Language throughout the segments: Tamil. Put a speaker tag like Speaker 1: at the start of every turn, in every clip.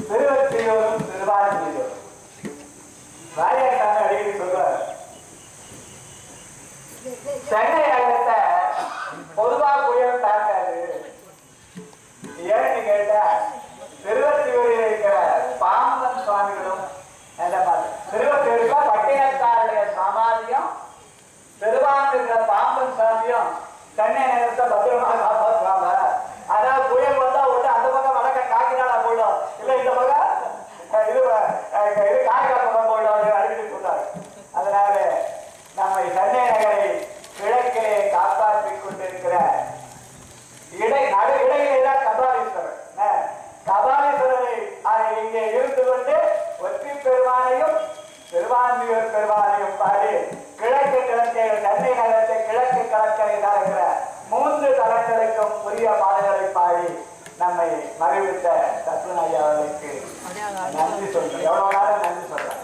Speaker 1: திருவற்றியூரும் திருவாரூரும் வாரியார் அடிக்கடி சொல்றார். சென்னை நகரத்தை பொதுவா புயல் தாக்காது. ஏன்னு கேட்டா திருவற்றியூரில் இருக்கிற பாம்பன் சுவாமிகளும் திருவற்றியூர்ல பட்டினத்தாருடைய சமாதியம், திருவாரூர் பாம்பன் சாமியும் சென்னை நகரத்தை பத்திரமா காப்பாற்றுவாங்க. அதாவது புயல் வந்தா விட்டு அந்த பக்கம் வடக்க காக்கிநாடா போயிடும், இல்ல இந்த பக்கம் இது காய்காப்பக்கம் போயிடும் அடிக்கடி சொன்னார். அதனால நம்ம சென்னை நகரை கிழக்கிலே காப்பாற்றிக் கொண்டிருக்கிற இடையில கபாலீஸ்வரர், கபாலீஸ்வரரை இங்கே இருந்து கொண்டு ஒற்றி பெருமானையும் திருவான்மியூர் பெருமானையும் பாடி கிழக்கு கிழக்கை சென்னை நகரத்தை கிழக்கு கடற்கரை இருக்கிற 3 தலங்களுக்கும் உரிய பாடல்களை பாடி நம்மை மகிழ்வித்த சத்ருன் ஐயா அவர்களுக்கு நன்றி சொல்றேன். எவ்வளவு நேரம் நன்றி சொல்றேன்.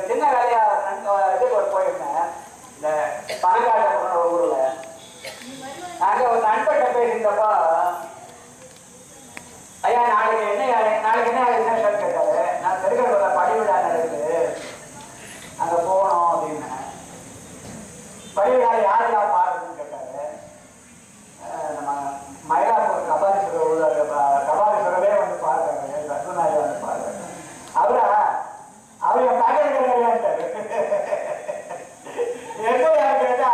Speaker 1: சின்ன வேலையா இதுக்கு போயிருந்தேன். இந்த பணக்காட்ட போன ஊர்ல அங்க ஒரு நண்பர்கிட்ட பேசியிருந்தப்போ, ஐயா நாளைக்கு என்ன விசேஷம் கேட்டாரு. நான் திருக்கடூர்ல படிவிழா நடக்குது, அங்க போகணும் அப்படின்னு. படிவிழா யாரெல்லாம் பாடுறதுன்னு கேட்டாரு. நம்ம மயிலாப்பூர் கபாலீஸ்வரரே வந்து பாடுறாரு, சத்ருநாயை வந்து பாடுறாரு. அவர் என் பக்கத்து கிடையாது. என்ன கேட்டா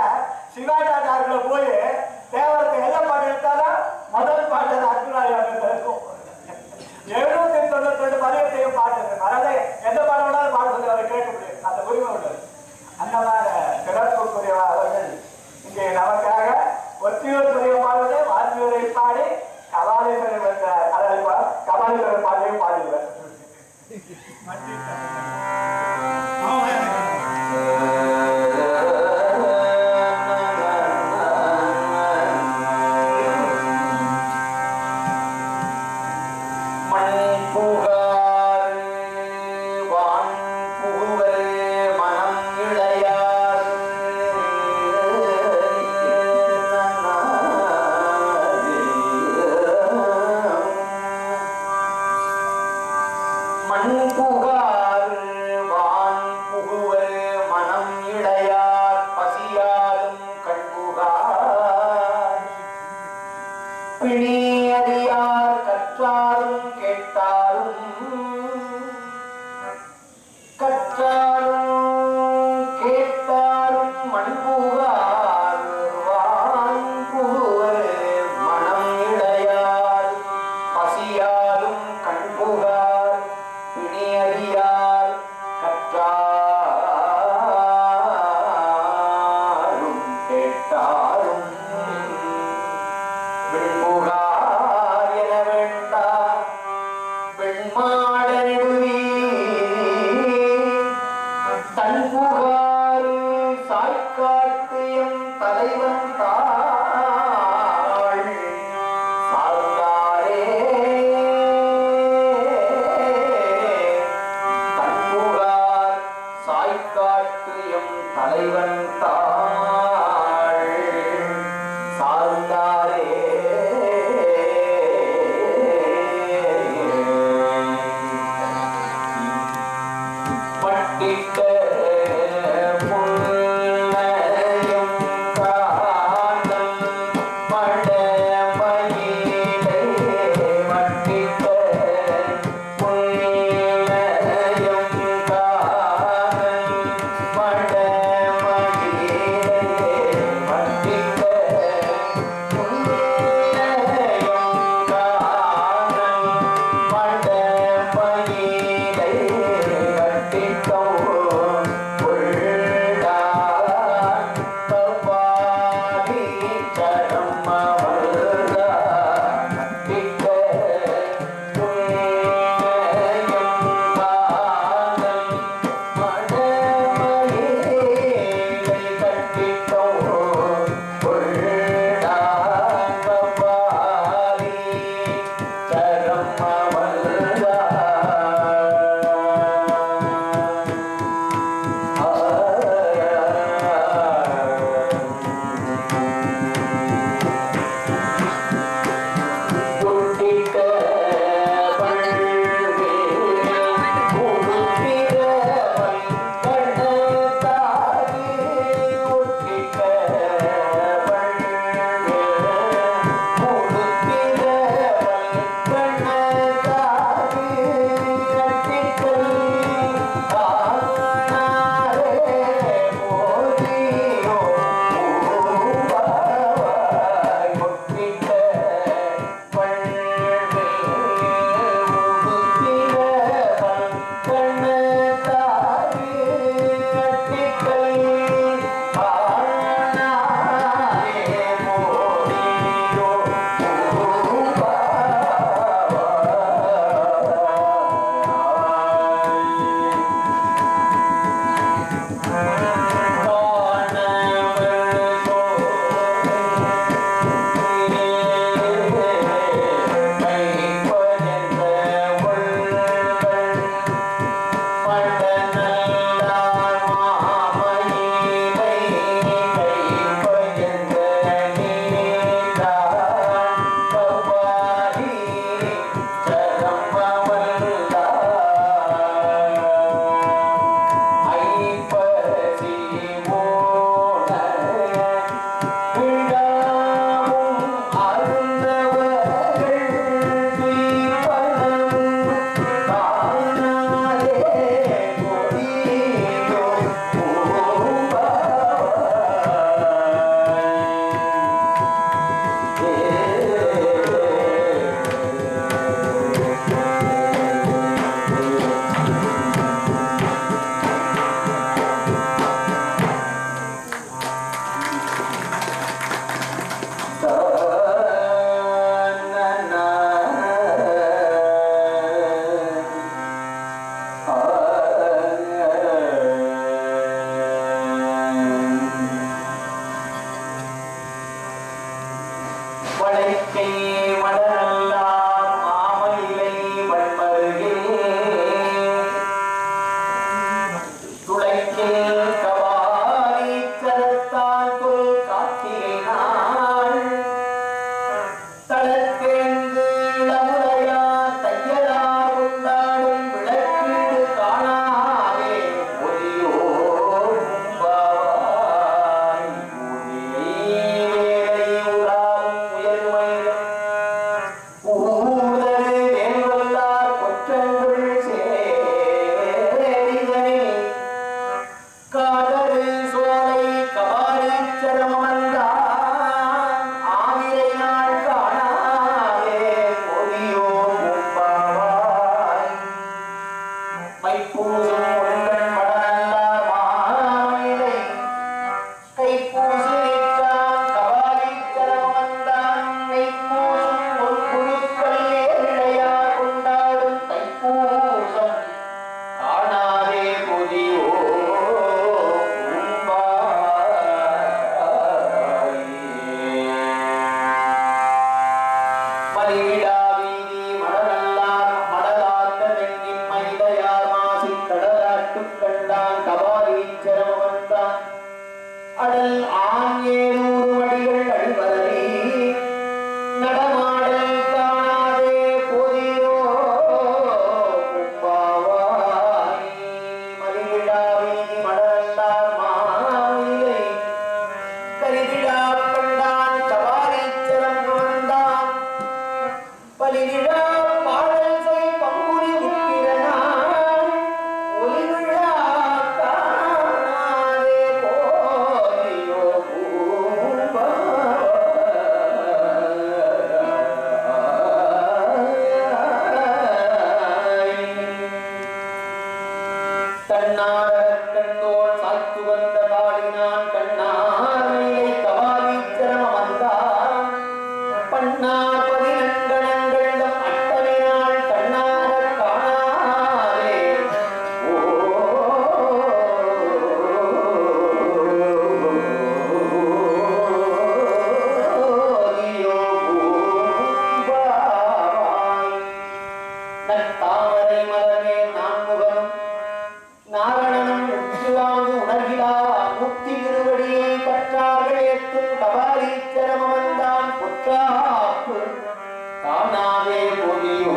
Speaker 1: சிவாஜாச்சாரில போய் தேவரத்தை எந்த பாட்டு எடுத்தாலும் முதல் பாட்டு அர்ஜுனாயிரம் இருக்கும். 792 பதியத்தையும் பாட்டு அதனால எந்த பாட்டு வேணாலும் பாட சொல்லி அவரை கேட்க முடியும், அந்த உரிமை உள்ளது. அந்த மாதிரி சிறப்புக்குரிய அவர்கள் இங்கே நமக்காக ஒத்தியூர் புரிய பாடுவதை வாத்தியூரை பாடி கபாலீஸ்வரர் வென்றார். அதாவது கபாலீஸ்வரர் பாடியும் பாடுகிறார்.
Speaker 2: அடல் ஆஞ்சேரூர் வடிகள் அடிவரவி நடமாடல் காணாதே போதியோ பாவாய் மதிவிழா வீதி மடரந்தார் மாவிலை கரிதிழா கண்டான் சவாரீச்சரம் வந்தான் பலிவிழா பாடல் செய் பங்குனி உத்திரனான் ஒலிவிழா காணாதே போதியோ தன்னாரர் கண்ணோள் சாய்த்து வந்த காடினான் கண்ணாரை கவாலீச்சரம் அமர்ந்தான் பண்ணார் பதினெண்கணங்களும் அட்டவினாள் கண்ணாரர் காணாரே ஓதியோ பூம்பாவாய் நற்தாமரை மலரே நான்முகனும் நாரணனும் உற்றுவாங்கு உணர்கிலா முக்தி திருவடியை பற்றார்கள் ஏற்றும் கபாலீச்சரம் அமர்ந்தான் புற்றாப்பு காணாதே பொதியோ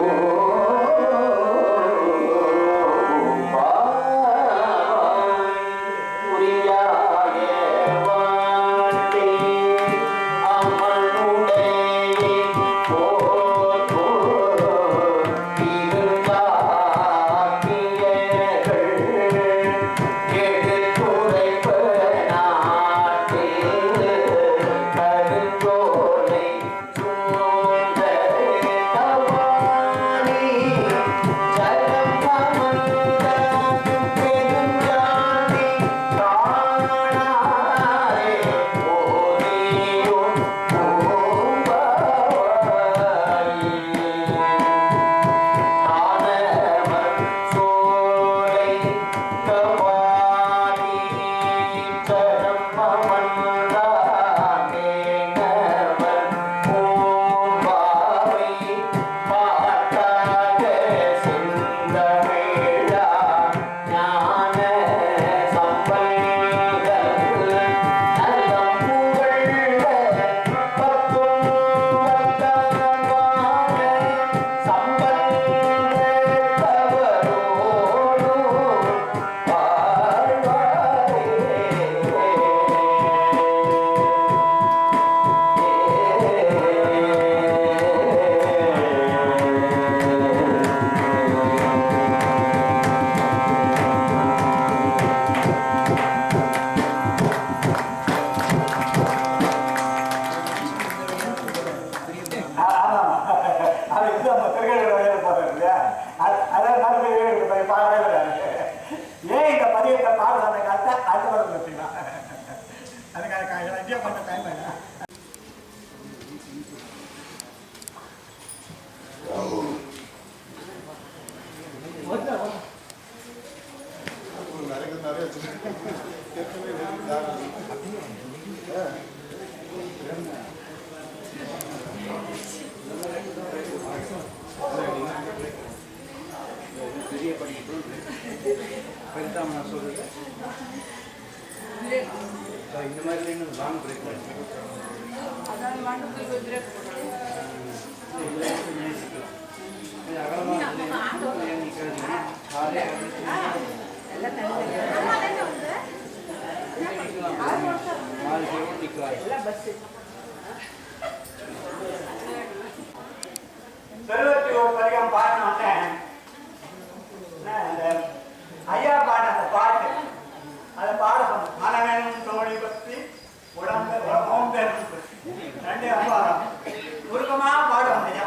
Speaker 3: இந்த மாதிரி லாங் பிரேக்
Speaker 1: பதிகம் பாட்டு மாட்டேன் ஐயா பாட்டு அந்த பாட்டு அதை பாட சொன்னோம் மனவேணும் தோழி பற்றி உடம்பு ரெண்டே அம்பாரம் சுருக்கமா பாடுவோம் ஐயா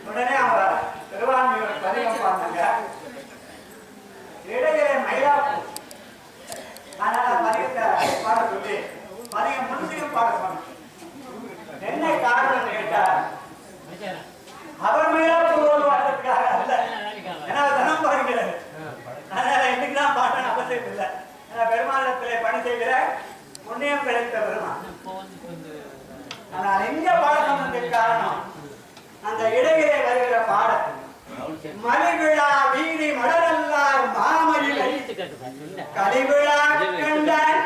Speaker 1: உடனே அவங்க திருவான்மையூர் பதிகம் பாடுங்க இடையிலே மயிலாப்பூ அதனால பதிகத்தை பாட சொல்லி பதிகம் முழுசையும் பாட சொன்னோம் என்ன காரணம் கேட்டா அவர் மயிலாப்பூர் வாழ்றதுக்காக அல்ல ஏன்னா தனம் பாடுகிறது அதனால இன்னைக்குதான் பாட்டணும் அவசியம் இல்லை பெருமாளத்திலே பணி செய்கிற புண்ணியம் கிடைத்த பெருமாள் ஆனால் எங்க பாட சொன்னதுக்கு காரணம் அந்த இடையிலே வருகிற பாடல் மலிவிழா வீதி மடலல்லார் மாமயிலை கலிவிழா கண்டான்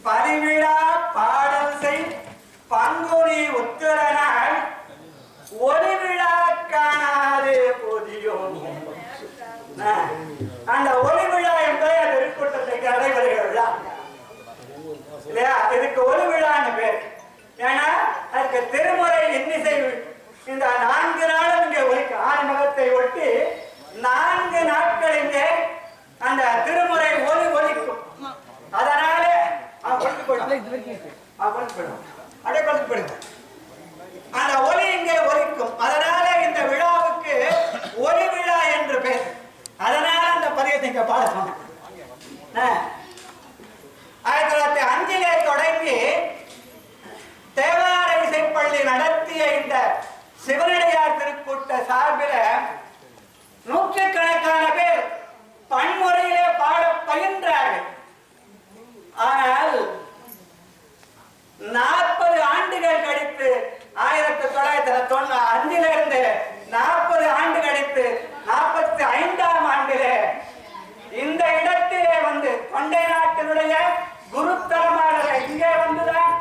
Speaker 1: பதிவிழா பாடல் செய் பங்குனி உத்திரனாள் ஒரு விழா காணாது போதியோ. அந்த ஒளி விழா என்பதை திருக்கூட்டத்துக்கு நடைபெறுகிற விழா இல்லையா? இதுக்கு ஒளி விழான்னு பேர். ஏன்னா அதுக்கு திருமுறை இன்னிசை இந்த 4 நாளும் இங்கே ஒலிக்கும். ஆறுமுகத்தை ஒட்டி 4 நாட்கள் இங்கே அந்த திருமுறை ஒலிக்கும். அதனால அந்த ஒலி இங்கே ஒலிக்கும். அதனால இந்த விழாவுக்கு ஒலி விழா என்று பேர். அதனால அந்த பதியத்தை இங்க பாட சொன்னேன். 1905 தொடங்கி தேவார இசைப்பள்ளி நடத்திய இந்த சிவனடியார் திருக்கூட்ட சார்பில் நூற்றுக்கணக்கான பேர் பன்முறையிலே பாட பயின்றார்கள். ஆனால் 40 ஆண்டுகள் கழித்து 1905 இருந்து 40 ஆண்டு கழித்து 45ஆம் ஆண்டிலே இந்த இடத்திலே வந்து தொண்டை நாட்டினுடைய குருத்தலமான இங்கே வந்துதான்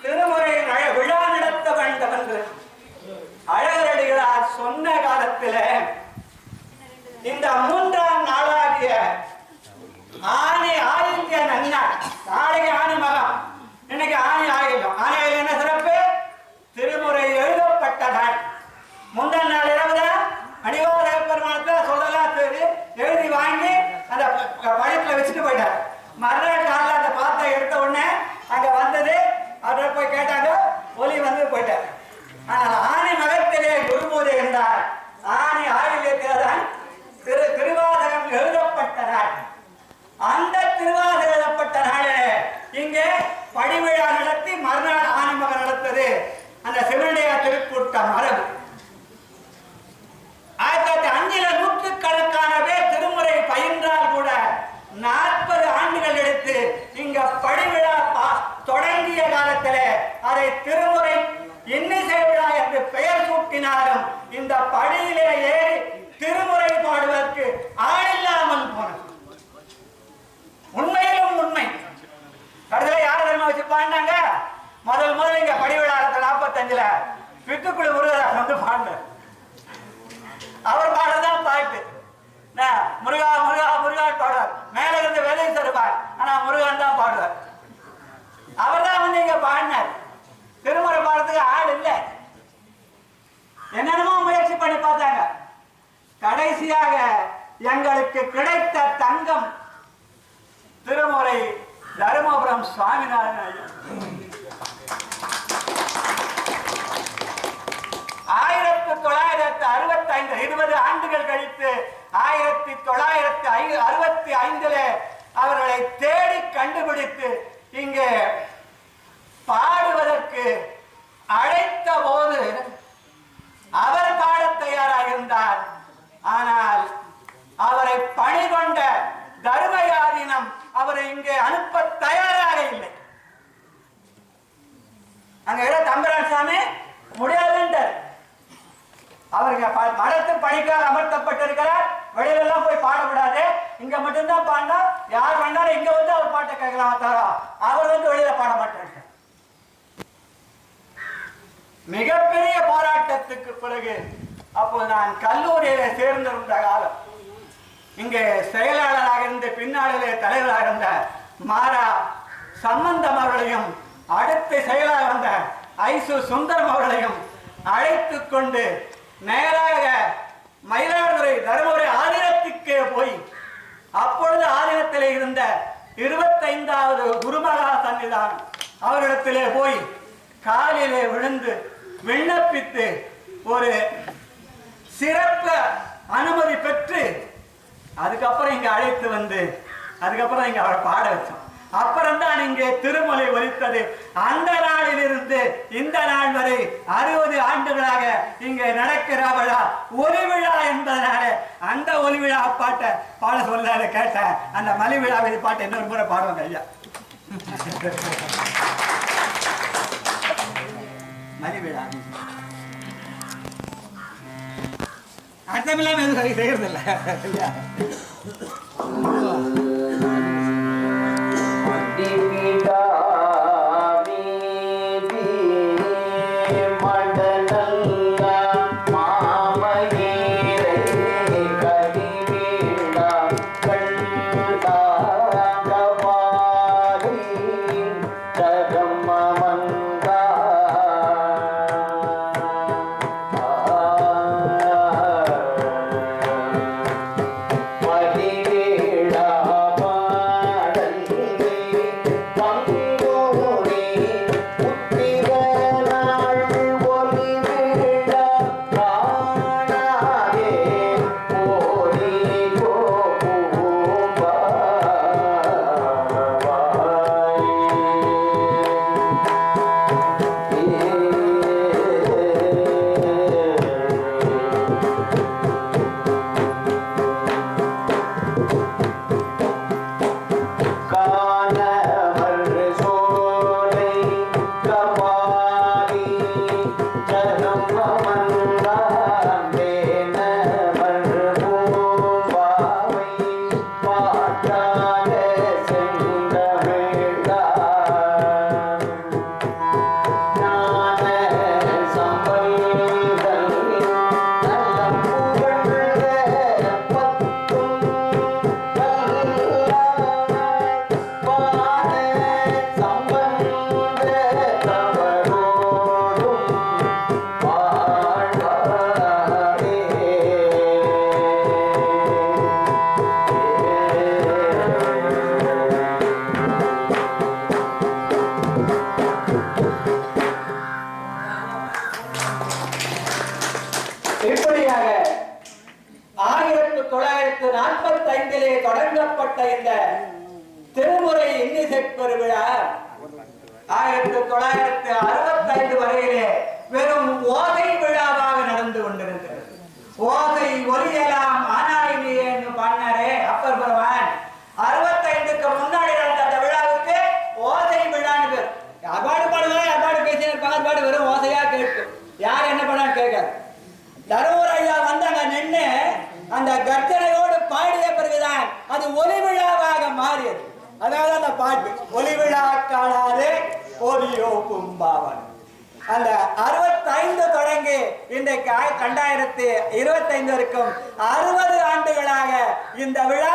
Speaker 1: திருமுறை விழா நடத்த வேண்டும் என்று அழகரடிகளார் சொன்ன காலத்தில் இந்த 3ஆம் நாளாகிய ஆனை ஆயில்ய நன்னாள், நாளைக்கு ஆணி மகம், இன்னைக்கு ஆணி ஆயிலும். ஆணையில் என்ன சிறப்பு? திருமுறை எழுதப்பட்ட நாள். முந்தன் நாள் இரவுதான் அடிவார பெருமானத்தில் சொல்லலாம் எழுதி வாங்கி அந்த பழத்துல வச்சுட்டு போயிட்டார். மறுநாள் காலையில் அந்த பாத்திரம் எடுத்த உடனே அங்க வந்தது. அவரை போய் கேட்டாங்க, ஒலி வந்து போயிட்டார். ஆனால் ஆணி மகத்திலே குரு பூஜை என்றார். ஆணி ஆயில்யத்தில்தான் திருவாசகம் எழுதப்பட்ட நாள். அந்த திருவாசகம் எழுதப்பட்ட நாளிலே இங்கே படிவிழா நடத்தி மறுநாள் ஆணிமகம் நடத்தது அந்த சிவனடியார் திருக்கூட்ட மரபு. 1905 நூற்றுக்கணக்கான பேர் திருமுறை பயின்றால் கூட 40 ஆண்டுகள் எடுத்து இங்க படிவிழா தொடங்கிய காலத்திலே அதை திருமுறை இன்னிசை விழா என்று பெயர் சூட்டினாலும் இந்த படியிலே ஏறி திருமுறை பாடுவதற்கு ஆளில்லாமல் போனது. உண்மையிலும் உண்மை. கடைசியில் யார் தெரியுமா வச்சு பாடினாங்க? முதல் இங்க படிவிழா 45 பித்துக்குழு முருகதாஸ் வந்து பாடினார். அவர் பாடதான் பாட்டு. முருகா முருகா முருகா பாடுவார். மேல இருந்து வேலை தருவார். ஆனா முருகன் தான் பாடுவார். அவர் தான் வந்து இங்க பாடினார். திருமுறை பாடுறதுக்கு ஆள் இல்லை. என்னென்னமோ முயற்சி பண்ணி பார்த்தாங்க. கடைசியாக எங்களுக்கு கிடைத்த தங்கம் திருமுறை தருமபுரம் சுவாமிநாதன் ஐயா. 1965 20 ஆண்டுகள் கழித்து 1965 அவர்களை தேடி கண்டுபிடித்து இங்கே பாடுவதற்கு அழைத்த போது அவர் பாட தயாராக இருந்தார். ஆனால் அவரை பணி கொண்ட தர்மயாதீனம் அவரை இங்கே அனுப்ப தயாராக இல்லை. அங்க தம்பரான் சாமி முடியாதுன்றார். அவருக்கு மடத்து பணிக்காக அமர்த்தப்பட்டிருக்கிறார். வெளியிலெல்லாம் போய் பாடக்கூடாது, இங்க மட்டும்தான் பாடினா யார் வேண்டாலும் இங்க வந்து அவர் பாட்டை கேட்கலாம். தரா அவர் வந்து வெளியில பாட மாட்டார். மிகப்பெரிய போராட்டத்துக்கு பிறகு அப்போது நான் கல்லூரியில சேர்ந்திருந்த காலம், இங்கே செயலாளராக இருந்து பின்னாளிலே தலைவராக இருந்த மாரா சம்பந்தம் அவர்களையும் அடுத்து செயலாளர் வந்த ஐசு சுந்தரம் அவர்களையும் அழைத்து கொண்டு நேராக மயிலாடுதுறை தருமபுரி ஆதீனத்துக்கே போய் அப்பொழுது ஆதீனத்திலே இருந்த 25வது குருமகா சன்னிதானம் அவர்களிடத்திலே போய் காலிலே விழுந்து விண்ணப்பித்து ஒரு சிறப்பு அனுமதி பெற்று அதுக்கப்புறம் இங்க அழைத்து வந்து அதுக்கப்புறம் இங்க அவரை பாட வச்சோம். அப்புறம் தான் இங்கே திருமலை ஒலித்தது. அந்த நாளில் இருந்து இந்த நாள் வரை 60 ஆண்டுகளாக இங்கே நடக்கிற விழா ஒலி விழா என்பதனால அந்த ஒலி விழா பாட்டை பாட சொல்ல கேட்ட அந்த மலி விழா பாட்டை இன்னொரு முறை பாடுவாங்க ஐயா. மலி விழா அர்த்தமில்லாம எதுவும் செய்யறதில்லை.
Speaker 2: Divida
Speaker 1: கொண்டாடப்பட்ட இந்த திருமுறை இன்னிசை பெருவிழா 1965 வரையிலே வெறும் ஓசை விழாவாக நடந்து கொண்டிருந்தது. ஓசை ஒலியலாம் ஆனாயினி என்று பாடினாரே அப்பர் பெருமான். 65க்கு முன்னாடி நடந்த அந்த விழாவுக்கு ஓசை விழான்னு பேர். அபாடு பாடுவாங்க, அபாடு பேசின இருப்பாங்க, பாடு வெறும் ஓசையா கேட்கும். யார் என்ன பண்ணான்னு கேட்காது. தருமபுர ஐயா வந்தாங்க நின்று அந்த கர்ஜனையோடு பாடிய பிறகுதான் அது ஒலி விழாவாக மாறியது. அதாவது அந்த பாட்டு ஒலி விழா காணாதே ஓடியோ கும்பாவன். அந்த 65 தொடங்கி இன்றைக்கு 2025 வரைக்கும் 60 ஆண்டுகளாக இந்த விழா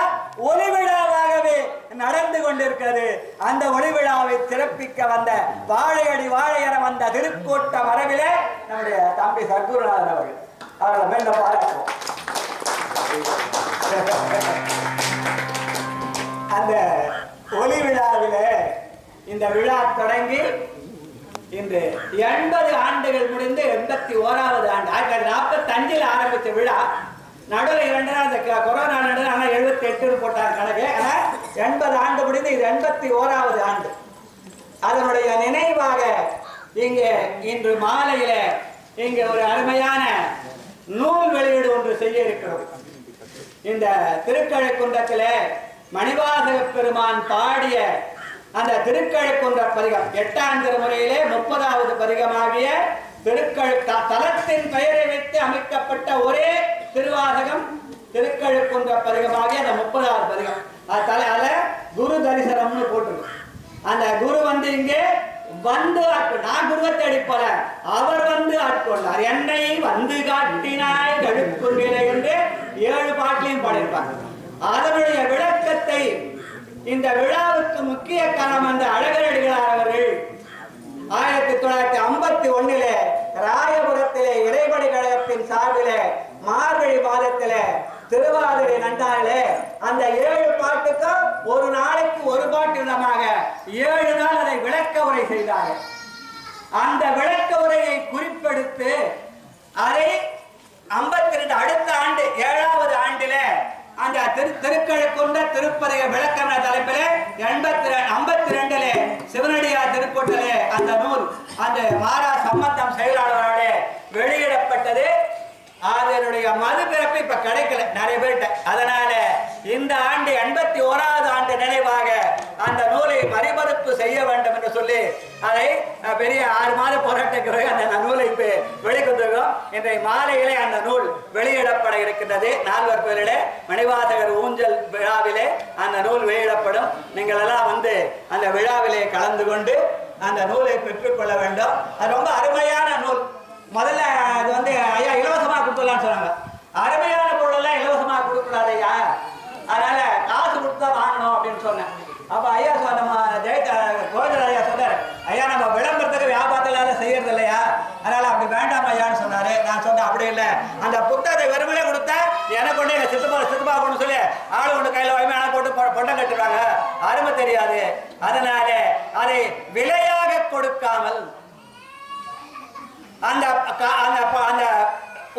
Speaker 1: ஒலி விழாவாகவே நடந்து கொண்டிருக்கிறது. அந்த ஒளி விழாவை சிறப்பிக்க வந்த வாழையடி வாழையற வந்த திருக்கூட்ட மரபிலே நம்முடைய தம்பி சத்குருநாதன் அவர்கள் அவர்களை மீண்டும் பாராட்டுவோம். அந்த ஒலி விழாவிலே இந்த விழா தொடங்கி இன்று 80 ஆண்டுகள் முடிந்து 81வது ஆண்டு 1945 ஆரம்பித்த விழா. நடுவில் 2 நாள் அந்த கொரோனா நடுவில், ஆனால் 78 போட்டார் கணக்கு. ஆனால் 80 ஆண்டு முடிந்து இது 81வது ஆண்டு. அதனுடைய நினைவாக இங்கே இன்று மாலையில இங்கே ஒரு அருமையான நூல் வெளியீடு ஒன்று செய்ய இருக்கிறோம். இந்த திருக்கழுக்குன்றத்திலே மணிவாசக பெருமான் பாடிய அந்த திருக்கழுக்குன்ற பதிகம் 8ஆம் திருமுறையிலே 30வது பதிகமாகிய தலத்தின் பெயரை வைத்து அமைக்கப்பட்ட ஒரே திருவாசகம் திருக்கழுக்குன்ற பதிகமாகிய அந்த 30வது பதிகம். அத குரு தரிசனம்னு போட்டிருக்கு. அந்த குரு வந்து இங்கே வந்து நான் குருவை தேடி போல, அவர் வந்து ஆட்கொண்டார். என்னை வந்து காட்டினாய் கழுக்குன்றிலே என்று 7 பாட்டிலையும் பாடியிருப்பார். அதனுடைய விளக்கத்தை இந்த விழாவுக்கு முக்கிய காரணம் அந்த அழகரடிகளார் அவர்கள் 1951 ராயபுரத்திலே இறைபடி கழகத்தின் சார்பிலே மார்கழி மாதத்திலே திருவாதிரை நன்னாளிலே அந்த 7 பாட்டுக்கும் ஒரு நாளைக்கு ஒரு பாட்டு விதமாக 7 நாள் அதை விளக்க உரை செய்தார்கள். அந்த விளக்க உரையை குறிப்பெடுத்து அதை 52 அடுத்த ஆண்டு 7வது ஆண்டிலே அந்த திருக்கழுக்குன்ற திருப்பதிக விளக்கம் தலைப்பிலே 52 சிவனடியார் திருக்கூட்டலே அந்த நூல் அந்த மாறா சம்பந்தம் செயலாளராலே வெளியிடப்பட்டது. அதனுடைய மறுபிறப்பு இப்ப கிடைக்கல நிறைய பேர்கிட்ட. அதனால இந்த ஆண்டு 81வது ஆண்டு நினைவாக அந்த நூலை மறுபிறப்பு செய்ய வேண்டும் என்று சொல்லி அதை பெரிய 6 மாத போராட்டங்களுக்கு அந்த நூலை வெளிக்கொண்டிருக்கிறோம். இன்றைய மாலையிலே அந்த நூல் வெளியிடப்பட இருக்கின்றது. 4 பேரிலே மணிவாசகர் ஊஞ்சல் விழாவிலே அந்த நூல் வெளியிடப்படும். நீங்கள் எல்லாம் வந்து அந்த விழாவிலே கலந்து கொண்டு அந்த நூலை பெற்றுக்கொள்ள வேண்டும். அது ரொம்ப அருமையான நூல். முதல்ல அது வந்து ஐயா இலவசமா கொடுத்துடலான்னு சொன்னாங்க. அருமையான பொருள் எல்லாம் இலவசமா கொடுக்கூடாது ஐயா, அதனால காசு கொடுத்து தான் வாங்கணும் அப்படின்னு சொன்னேன். அப்ப ஐயா நம்ம கோவிந்தர் ஐயா சொன்னார், ஐயா நம்ம விளம்பரத்துக்கு வியாபாரத்தில் செய்யறது இல்லையா, அதனால அப்படி வேண்டாம் ஐயான்னு சொன்னாரு. நான் சொன்னேன் அப்படி இல்லை, அந்த புத்தகத்தை வெறுமனே கொடுத்தா எனக்கு கொண்டு எங்க சித்துப்பா கொண்டு சொல்லி ஆளு கொண்டு கையில வாய்மை போட்டு பொண்டம் கட்டுறாங்க, அருமை தெரியாது. அதனால அதை விலையாக கொடுக்காமல் அந்த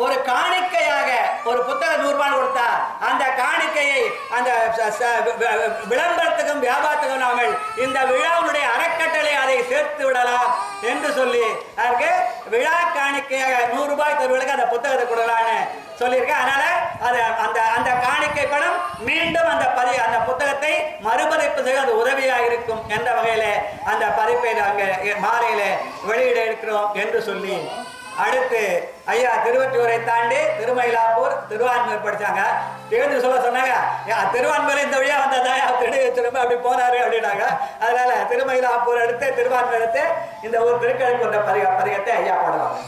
Speaker 1: ஒரு காணிக்கையாக ஒரு புத்தகம் 100 ரூபாய் கொடுத்தா அந்த காணிக்கையை அந்த விளம்பரத்துக்கும் வியாபாரத்துக்கும் நாமல் இந்த விழாவுடைய அறக்கட்டளை அதை சேர்த்து விடலாம் என்று சொல்லி அதற்கு விழா காணிக்கையாக 100 ரூபாய் தருவதற்கு அந்த புத்தகத்தை கொடுக்கலான்னு சொல்லியிருக்கேன். அதனால அது அந்த காணிக்கை பணம் மீண்டும் அந்த புத்தகத்தை மறுபதிப்பு செய்ய அது உதவியாக இருக்கும் என்ற வகையில அந்த பதிப்பை நாங்கள் மாலையில வெளியிட இருக்கிறோம் என்று சொல்லி, அடுத்து ஐயா திருவொற்றியூரை தாண்டி திருமயிலாப்பூர் திருவான்மையூர் படிச்சாங்க. தேர்ந்து சொன்னாங்க திருவான்மையூர் இந்த வழியா வந்ததா திரும்ப அப்படி போனாரு அப்படின்னாங்க. அதனால திருமயிலாப்பூர் எடுத்து திருவான்மையூர் எடுத்து இந்த ஒரு திருக்கழுக்குன்ற பதிகத்தை ஐயா போடுவாங்க.